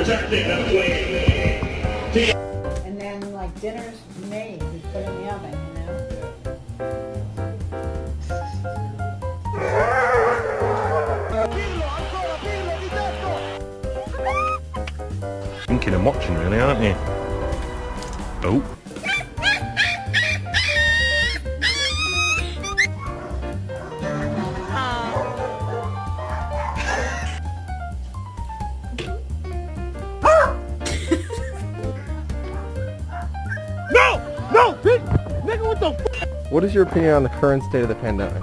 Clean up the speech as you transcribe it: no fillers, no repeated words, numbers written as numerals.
protecting the flame. And then like dinner's made, you put in the oven, you know? Thinking and watching really, aren't you? Oh. No! Nigga, what the f? What is your opinion on the current state of the pandemic?